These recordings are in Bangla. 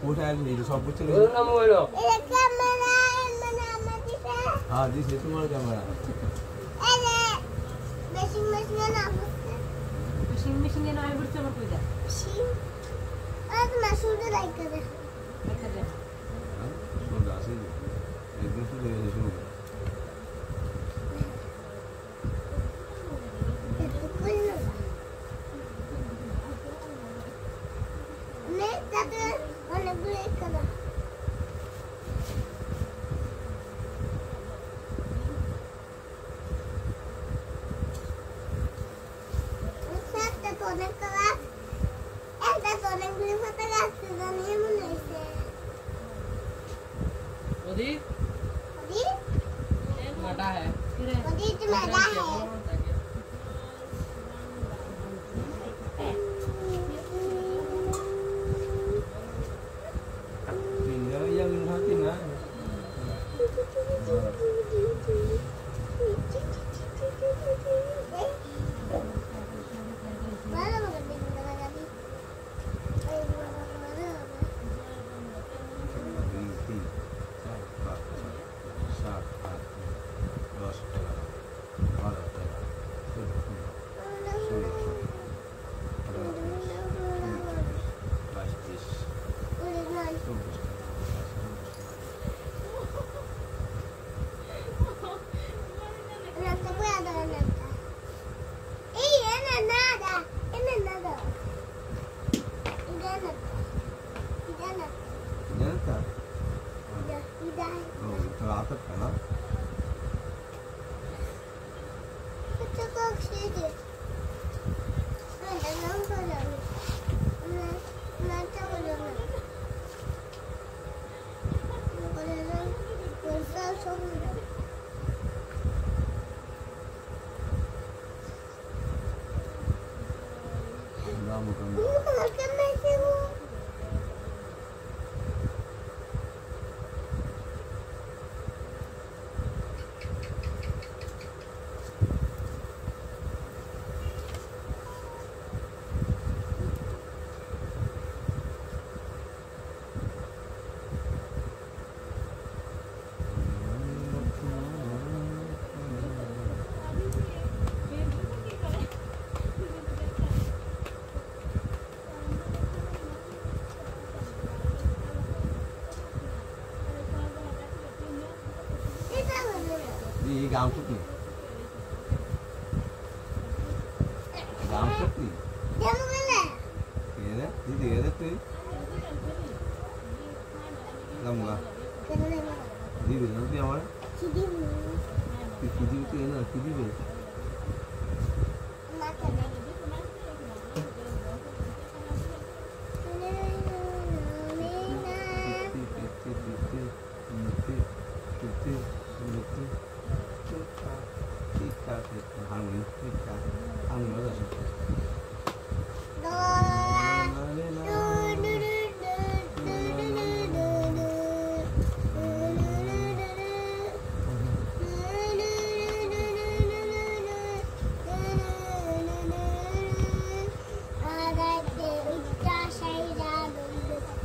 কোথায় আছে এই সব বুঝতে ওর নাম হলো এই ক্যামেরা মানে আমার দিছে হ্যাঁ দিছে তোমার ক্যামেরা এই যে মেশিন না মেশিন না আই বুঝতে পারবো কইদা মেশিন আজ মাসুদে লাইকা দে হ্যাঁ শুনতে আসে একদম শুনতে গেছে শুনো ओदी माटा है tinggal yang hati nah Di gamput nih. Gamput nih. Dia mana? Iya, di dia tuh. Kamu lah. Di mana dia awal? Kidi. Kidi itu enak, kidi be. Makan lagi.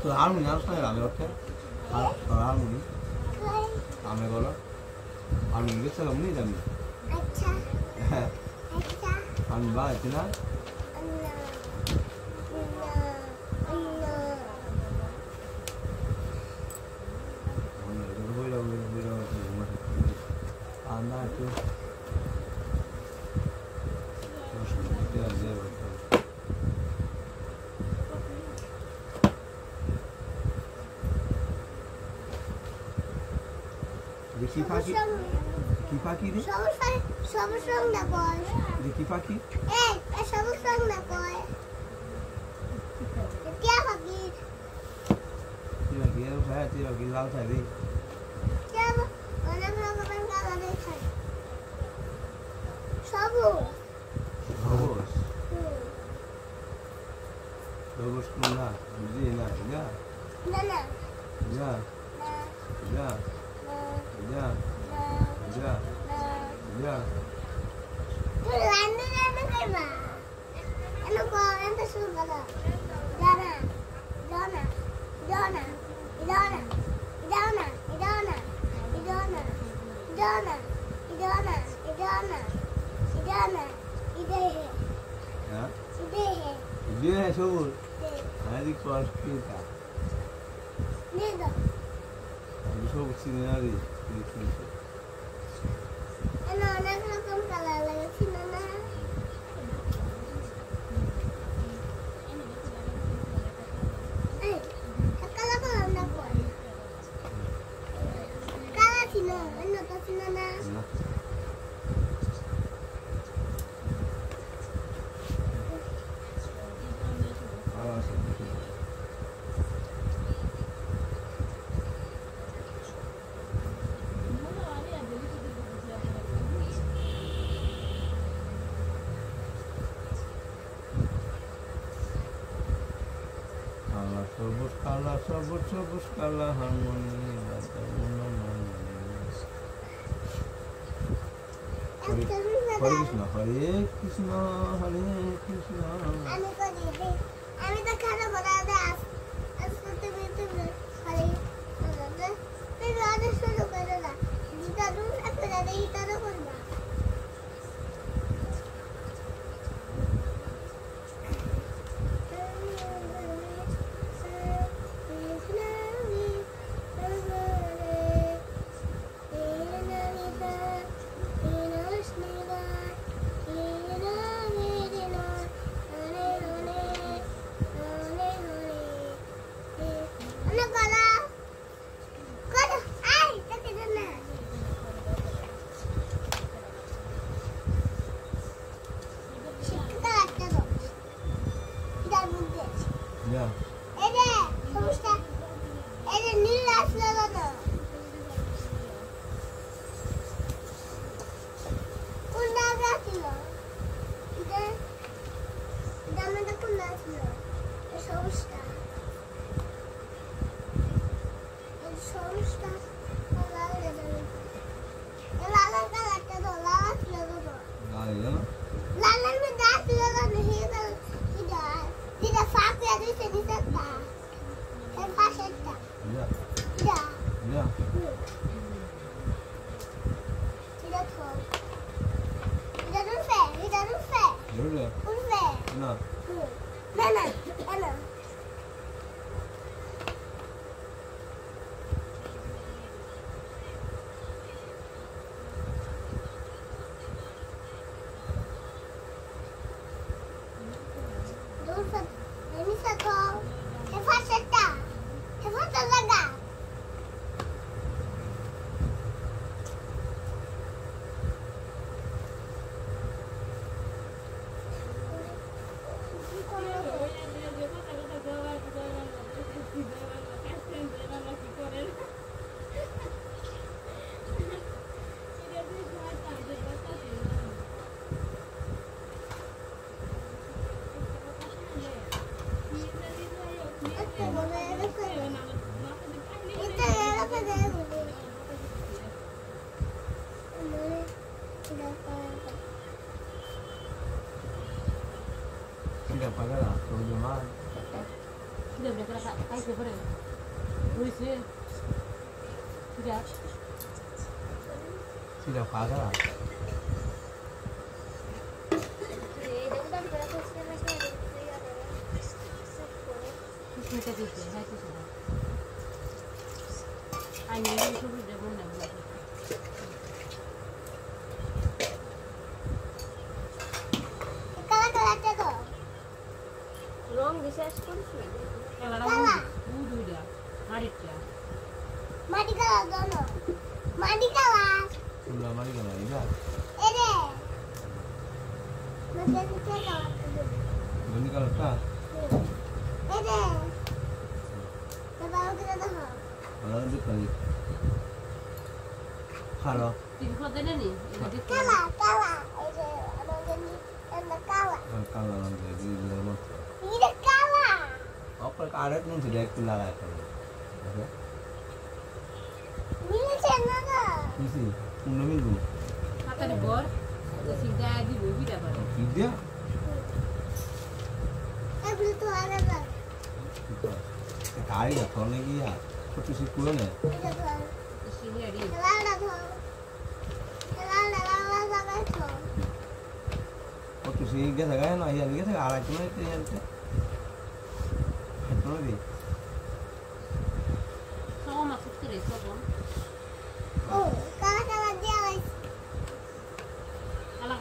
तो harmony harus nanya kami oke harmoni kami kalau harmoni kita kamu nih kami Acha. Acha. kami bahas itu nah anda itu terus dia aja কি পাখি কি পাখি রে সবুজ রং না কয় কি পাখি এই সবুজ রং না কয় টিয়া পাখি টিয়া saya টিয়া কি লাল saya রে টিয়া অনেক রকমের কালারের থাকে সবুজ সবুজ সবুজ না বুঝি না না না না না না Ya, ya, ya. Lana, lana, lana. Ano ko? Ano susunod? Lana. Nanti keluar kita. নিয়ে দাও Habis itu scenery. এখানে অনেক রকম কালার লাগাচ্ছি না না এই কালার কালার না কই কালার ছিল অন্য তো ছিল না Sambut kala harmoni bata unamani. Hare Krishna, Hare Krishna. আমি করি আমি তো খানা বানাতে আসতে তুমি খালি তুমি রাতে শুরু করো না গীতা দূর একটা রাতে গীতা তো করবা Ya. Ede, sonuçta Ede nil aslanı. Kundan atıyor. Bir de damada kundan atıyor. Sonuçta. Sonuçta. Allah'a emanet. Lalan kalatta da lalan atıyor da. Gaya. Lalan mı da atıyor da ne kadar gider. Bir de farklı yerde seni satma. Sen fark etme. Ya. Ya. Ya. Bir de tol. Bir de rufe. Bir de rufe. Böyle. Rufe. Ana. Nana. Nana. Rufe. Beni satol. Hefa setta. Hefa talaga. Tidak pakai lah. Kalau cuma Sudah berapa kali cover ya? Tulis ya. Sudah. tidak pakai lah. Terus minta gitu, saya itu sudah. Hanya itu sudah benar benar. কালাটা তো রং বিশ্বাস করিস না Kalau udah udah, ngarit ya. মাটি কালা দোনো মাটি কালা Sudah mari kalau tidak. এরে মাটি কালা Ini kalau tak. এরে বাবা করে দাও Kalau itu kali. Kalau. Tiga foto nih, ini di কালা কালা এরে আমাদের এন্ড কালা Kalau jadi lemon. এটা কালা Apa karet nih sudah keluar kalau. Oke. মিলছে না না Isi. Udah minggu. Kata di bor, terus sudah di bawah tidak pada. Tidak. এগুলো তো আরে না Kali ya kalau lagi ya. Foto si kulo nih. এটা তো Di sini ada. কালাটা তো কালাটা কালা তো Foto si dia saya nah ya dia saya arah cuma itu ya. কোনো দিই Sogo maksudnya sogo. ও কালা কালা দিয়া হইছে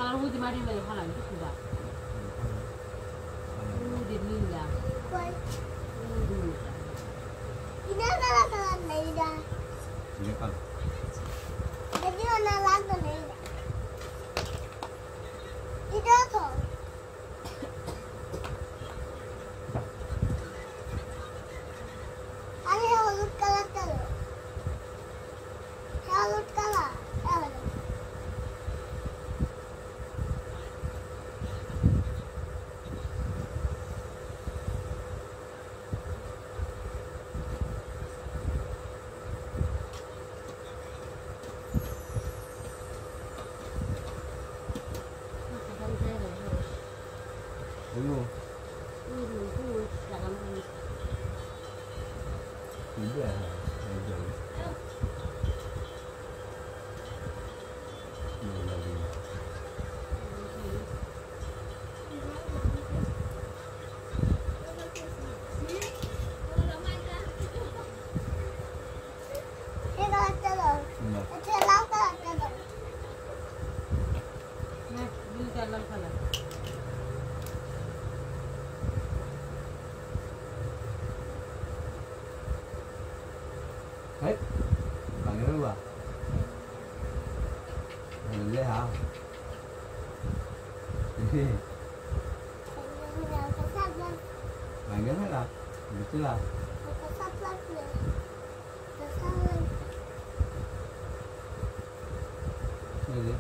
Kalau mau dimari mai halal itu sudah. Di ninja. কই Di ইনা কালা কালা নাই দা ইয়ে কালো যদিও না লাগতো নেই এটা তো আরে হলুদ কালার কালো হলুদ কালার ওইও Itu jangan 이거 이거 এটা কালো এটা লাল কালার কালো Nah, beli jalan kalah. hết bạn nhớ chưa mình lấy hả bạn nhớ hết là được chứ là cái gì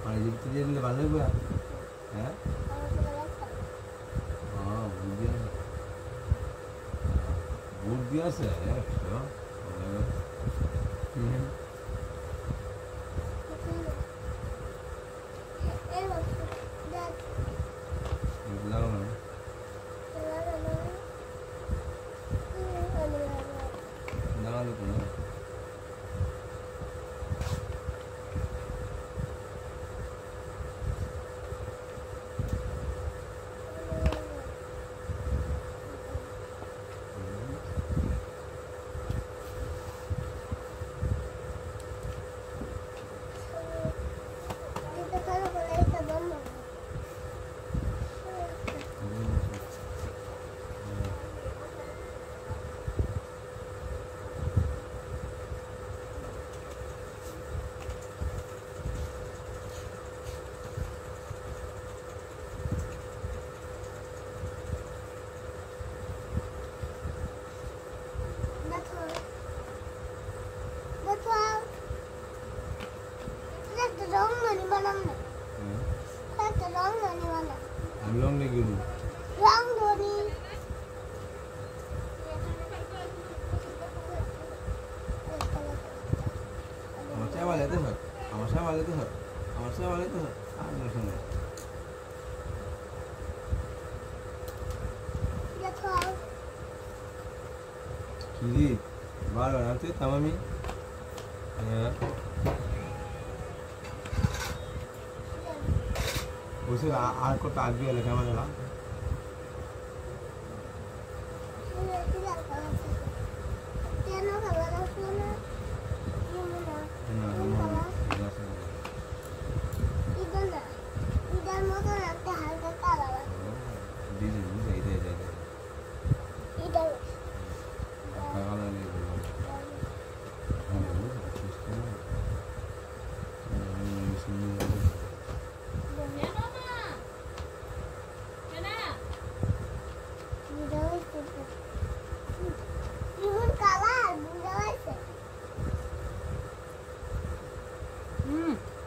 mà gì tự nhiên là bạn lấy vừa hả বুট দিয়ে আছে একশো লাগানো লাগানো তো না আমি রং নিয়ে গেলু আমার চা বালে তো হয় আমার চা বালে তো হয় আমার চা বালে তো হয় আর না শোনো কি ভালো না তুই তামামি হ্যাঁ ওইসব আর কত আগে লেখা মানে না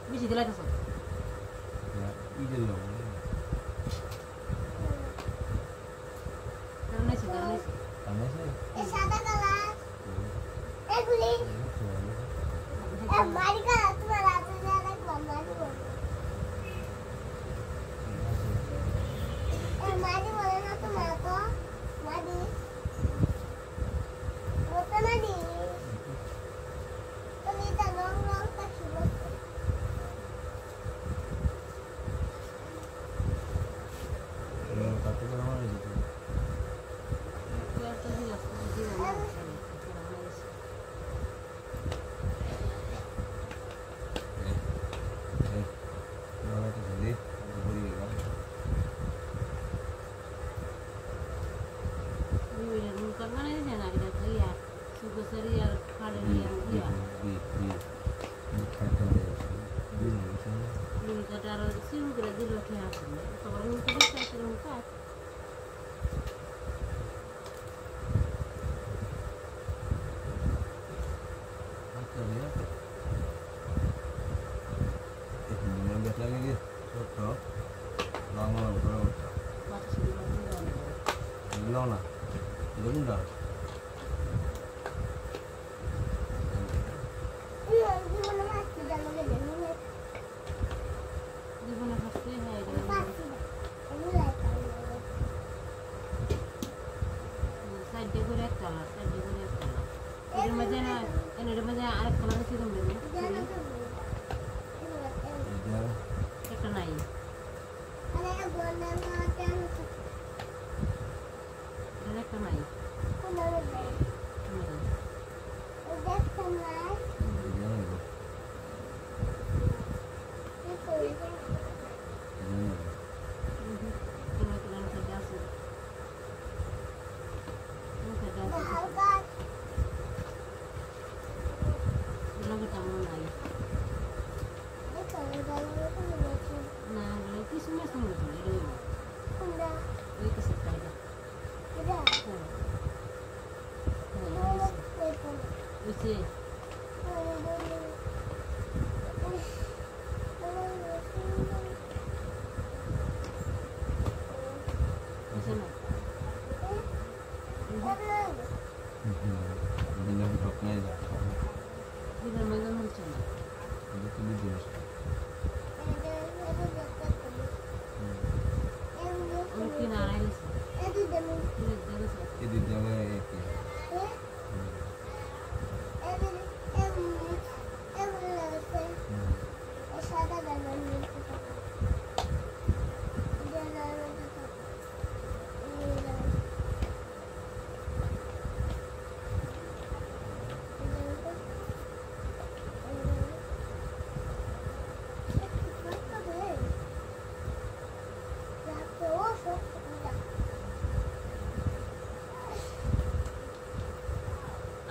Bisa dilihat tuh. 이제 너 Karena sih, karena sih. 안녕하세요 সাদা কালার এগুলি মারি কালার তোমার হাতে দেওয়া রাখলাম মারি মারি বলে না তোমার তো মারি ওটা মারি তুমি এটা রং রংটা কি বলছো 그래, 갖고 가면 되지. দেখুন না জীবনে মাছটি জানো গেলে জীবনে হাসতে হয় মাছটি আমি লাইকা সাইডে করে এক কালার সাইডে করে এক কালার এর মধ্যে না এর মধ্যে আরেক কালার আছে তোমরা জানো তো এটা একটা নাই আরে বলনা না কেন এর একটা নাই কোন দেখতে নাই এটা নেব কি করি এটা নেব তোমার কালার সাইডে আছে তোমার সাইডে আছে হালকা লগে তেমন নাই দেখো দাঁড়িয়ে কোন দেখি না কিছু না সঙ্গে তো এর কোনটা ওই কিছু পাইটা এটা দেখো ওইছে ওইছে না দিলে ঢোক নাই যা দিনের মধ্যে হচ্ছে না এটা কি দিস ওই কি না আইছে এদিক জায়গায় কি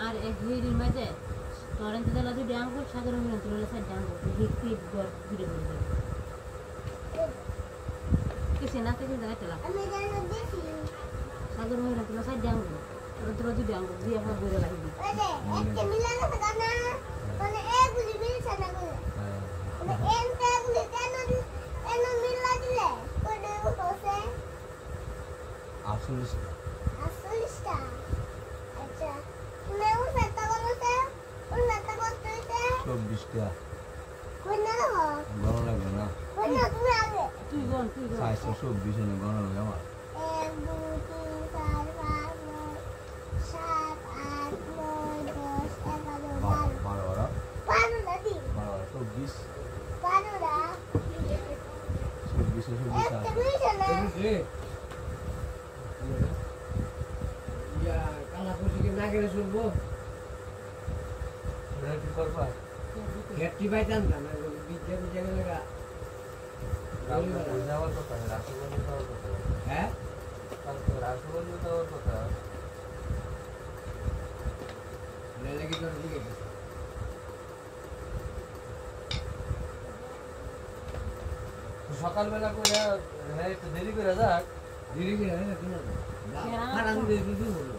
আর এক হিরির মাঝে টরেন্ট দিলা দুই ডাঙ্গো সাগর মিলন তুলে সাইড ডাঙ্গো হিকটি গর ঘুরে ঘুরে যাবে কিছু না কিছু জায়গা তেলা সাগর মিলন তুলে সাইড ডাঙ্গো টরেন্ট তুলে দুই ডাঙ্গো দিয়ে আমরা ঘুরে লাগবে আসলে আচ্ছা তুমি ওর সাথে করতে ওর সাথে করতে 24টা কোন না গো গরম লাগবে না কোন না তুমি আগে তুই গন 424 এনে গরম লাগবে আমার 1 2 3 4 5 6 7 8 9 10 11 12 12 না দি 24 12 না 24 একটা মিনিট না কালা পশিকে না গেলে শুনবো কি করবা ঘেটটি পাইতাম না বিদ্যা বিদ্যা গেলে যাওয়ার কথা রাসগোল্লা যাওয়ার কথা হ্যাঁ কালকে রাসগোল্লা যাওয়ার কথা লেগে তোর দিকে সকালবেলা করে হ্যাঁ একটু দেরি করে যাক ধীরে ধীরে হয় না তোমার খারাপ দিয়ে দিতে বলো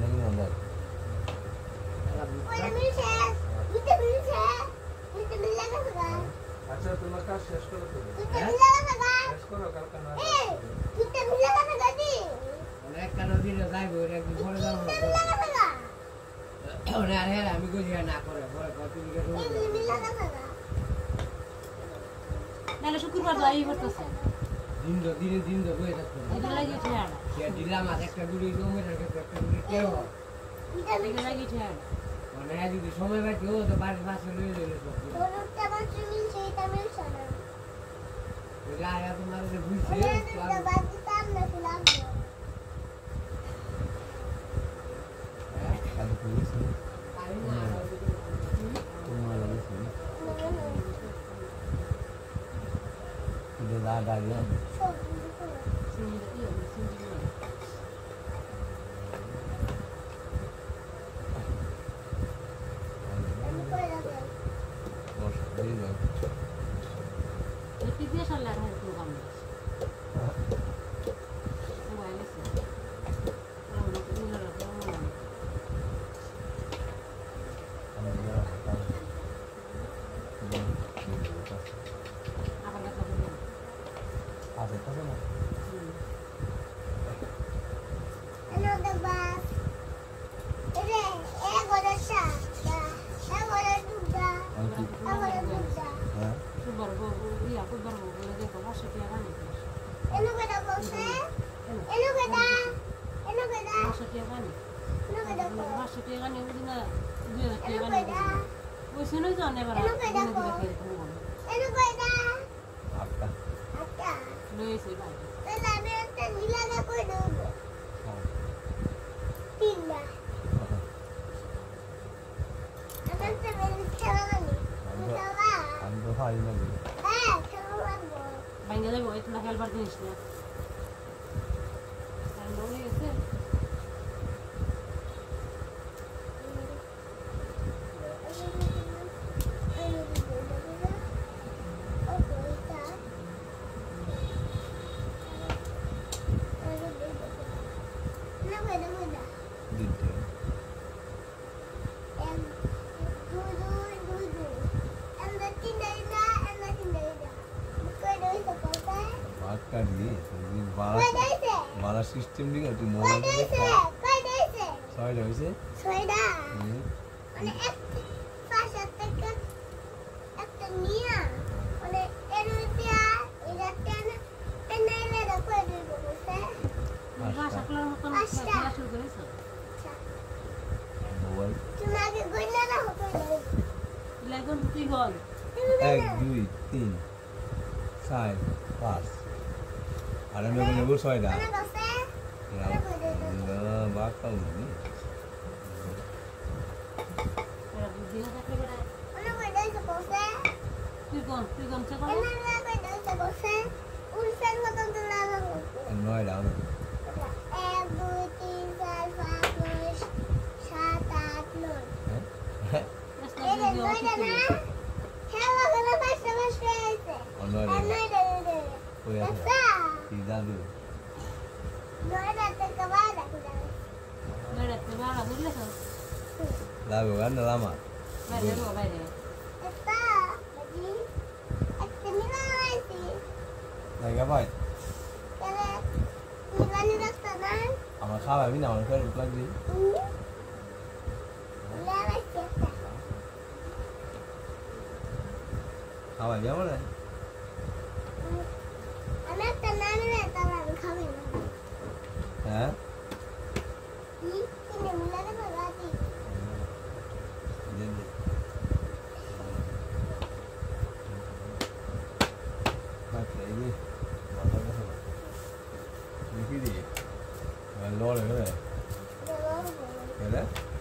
নাকি অন্দাজ ওই মিনিট দুটো মিনিট লাগা গা আচ্ছা তোমার কাজ শেষ করো তুমি দুটো মিনিট লাগা গা শেষ করো কালকে না এই দুটো মিনিট লাগা গা দি অনেক কারো দিলে যাইবো একদিন পরে যাবো দুটো মিনিট লাগা গা আর হ্যাঁ আমি কই না করে পরে কত দিকে এই মিনিট লাগা গা নালে শুক্রবার যাই করতেছে দিন তো বয়ে থাকতো এটা লাগি ঠেড় সে দিলাম আর একটা গুলি জমে রাখে একটা গুলি কেউ দুটো এটা মিনিট লাগি ঠেড় মানে যদি সময় পাইতো তো বাড়ির পাশে লয়ে দিলে তো ওরটা বাজে মিনিট সেইটা মিনিট না যা তোমার যে বুঝছে ওরে দুটো বাজে সামনে লাগবে কালকে পুলিশ তোমার লাগছে এটা দাঁড়িয়ে সব দুটো সিঙ্গি সিঙ্গি আমি করে রাখবো বর্ষা দিয়ে যাও এটি দিয়ে সালে আর একটু কম মোবাইল আছে আমরা নিয়ে রাখবো আবার দেখা হবে আছে তো না Another bus. Egoresha. Egoreduda. Egoreduda. হ্যাঁ সুবার ইয়া কুবার বলে দেখো 500 টাকা Ghani Enugada bose. Enugada. Enugada. 500 টাকা গানি Enugada. 500 টাকা গানি ওই না 2000 টাকা গানি Enugada. ওই শুনে জানে এবার Enugada. আটটা Ata. লইছে ভাই Tela nete nilaga koi dogo. Tinda. Anante meri khelani. Mitala. আমি তো খাই না Khelani. বাইঙ্গা যাবো এই তোলা খেলবার জিনিস না আর মনে গেছে দিতে বাটকা দিয়ে বাড়া সিস্টেম দিকে তুই মোবাইল ছয়টা হয়েছে ভাষা কলার মতন খেলা শুরু করেছো মোবাইল তোমাকে গইনা না হতো লাগুন তুই হল 1 2 3 4 5 আর আমি বলবো ছয়টা Ano kasi? বাটকা উনি এরা বুদ্ধি না থাকলে বেটা Ano ba daw sa kose? তুই কোন সে কোন Ano na ba daw sa kose? Ulsan mo itong tulalang ko. নয়টা হবে 1, 2, 3, 4, 5, 6, 7, 8, 9. রাস্তা Eh, দিয়ে no na na. Hello, kana ba sa maswerte? নয়টা Ano na na? কই আছে Basta. কি জানবি No na ta kabala ko daw. বেড়াতে ভাড়া বুঝলে তো লাগবে গান না লামা বাইরে যাবো বাইরে Basta. Lagi. At kanila nga si. লাগা ভাই Kaya, nila nila tanan. আমার খাওয়াবি না আমার ফের লাগবি Wala na siya. খাওয়াবি আমার Anak tanan na tanan kami. হ্যাঁ Ini mula na magati. দেখি দি লড়ে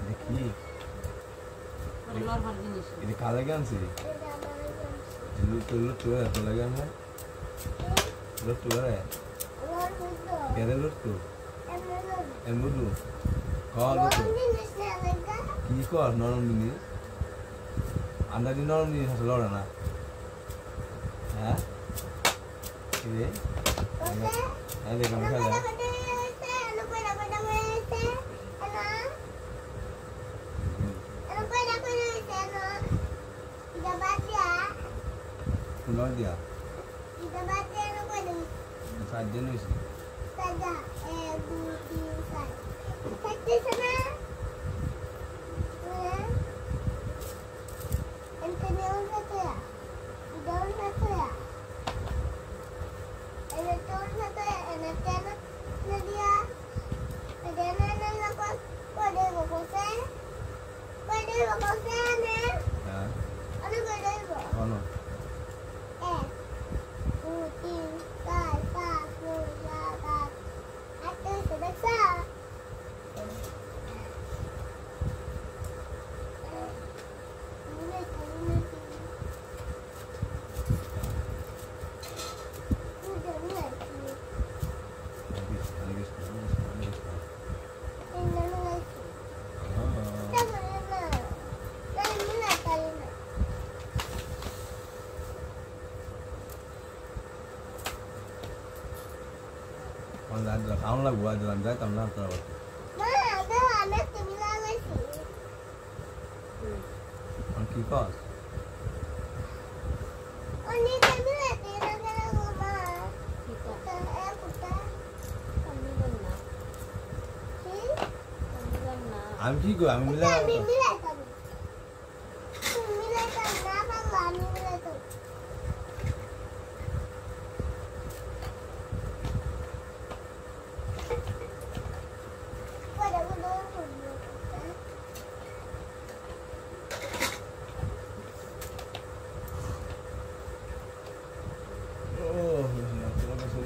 দেখি লর ভার জিনিস ఇది కాలగా అన్సి లొట్టు లొట్టు লাগে না লొట్టు করে কেরে লొట్టు এমবুদু কল লొట్టు কি কর নরম দিনি আন্ডা দিন নরম দিনি হাসে লড়ে না হ্যাঁ কি রে হ্যাঁ দেখুন খেলে ফুলর দিয়া সাহায্য নিয়েছি হ্যাঁ বলো খাওয়ানো লাগবো আজ যাইতাম না তোর কি কর Oni kami lagi nak kena rumah. কি আমি কি করি আমি মিলে আমি মিলাইতাম তুমি মিলাইতাম না পারলে আমি মিলাইতাম পরে বলো ও না তোমার কাছে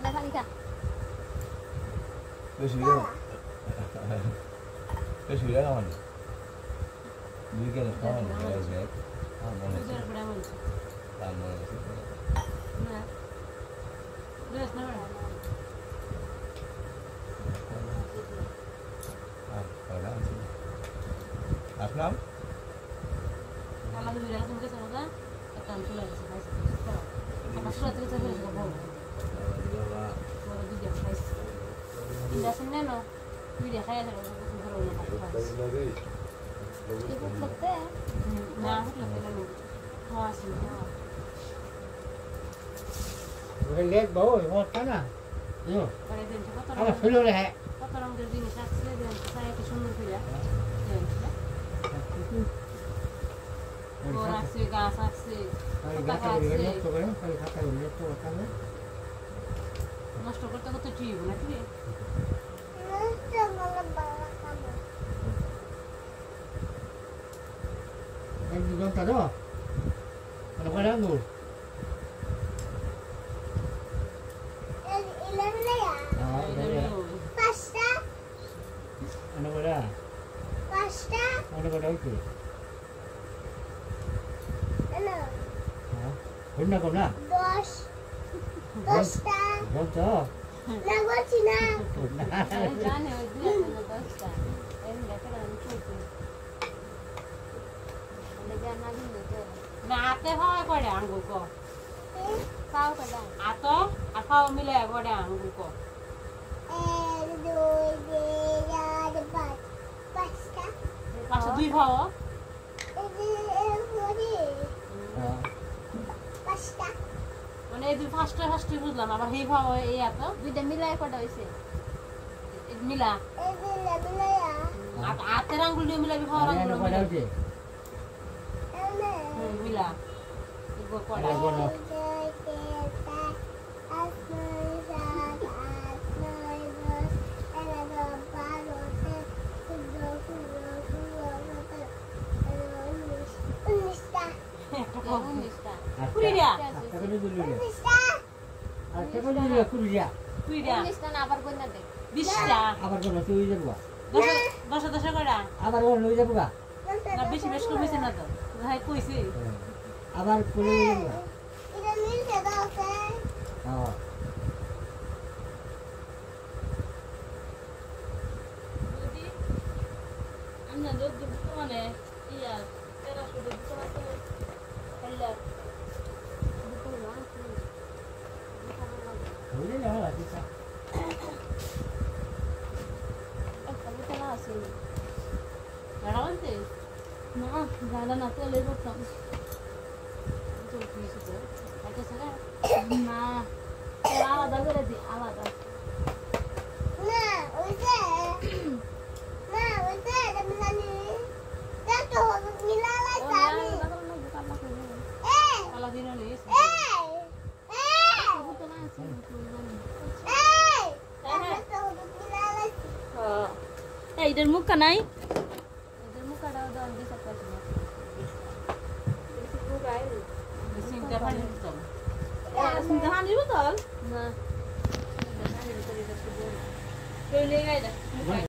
না খালি খা বেশি না বেশি না মানে দুইকে না খাওয়া না গাইস আর মনে আছে দুধের পড়া বলছে আর মনে আছে না বেশ না আর পড়া আছে আপনার আমার দুধের এখন কে সাদা একটা চলে গেছে খাইছে আমার সুরা থেকে চলে গেছে বড় বড় দুধ খাইছে ইন্দাসন না তুই দেখাই আছে বড় না ইবুক করতে না হলো না খাওয়া আছে না ওরে লেট বাবু হচ্ছে না ইয়ো পরে দিন কত আমার শুলো রে হ্যাঁ কত রঙের জিনিস আছে দেন সারা কি সুন্দর করে দেন গোর আছে গাছ আছে খালি পাতা গাছে আছে নষ্ট করে খালি খাতা নষ্ট করতে নষ্ট করতে করতে ঠিক নাকি নষ্ট মনে বাবা কামড় একদম তা দাও মানে বড় আঙ্গুর ইলেভেনয়া পাঁচটা মানে বড় পাঁচটা মানে বড় হইছে হ্যালো হ্যাঁ কোনটা কোনটা 10টা বলছ না বলছি না জানে ওই দুই আছে না 10টা এর লেখা আমি কইছি লেখা না দিলে তো না আতে হয় করে আঙ্গুর কো পাও কদা আতো আর খাও মিলে করে আঙ্গুর কো 1 2 3 4 5 পাঁচটা পাঁচটা দুই খাও হ্যাঁ পাঁচটা মানে এই দুই ফার্স্টে বুঝলাম আবার হেই খাও এই এত দুইটা মিলাই কটা হইছে মিলা ইলেভেনয়া আতের আঙ্গুল দিয়ে মিলাবি খাওয়ার মানে আঙ্গুল বড় হইছে মিলা এগুলো কটা বড় উনিশটা কুড়ি দিয়া টাকা দিয়ে দিলি রে 19টা আর টাকা দিয়ে কুড়ি দিয়া কুড়ি দিয়া 19টা না আবার কই না দে 20টা আবার কোন তুই যাবো দশ কটা আবার কোন লই যাবো না বেশি কমেছে না তো ভাই কইছে আবার কোলে যাবো এটা মিলছে দাও স্যার হ্যাঁ যদি আমরা লোক দিতে মানে ইয়া তেরা শুধু দিতে পারতে হল্লা হইলে না আছে একটা বুতলা আছে গাড়া বলতে না গাড়া না তো লই করতাম তো কিছু তো একটা সারা না আলাদা করে দি আলাদা না ওইটা না ওইটা এটা মিলানি দেখো মিলালাই আমি আলা দিন নেই বুতলা আছে এইটার মুখ নাই এদের মুখটাও দন দিছে পাচ্ছি না সিংটা পানি দিতাম হানি বোতল না কইলে গাইডা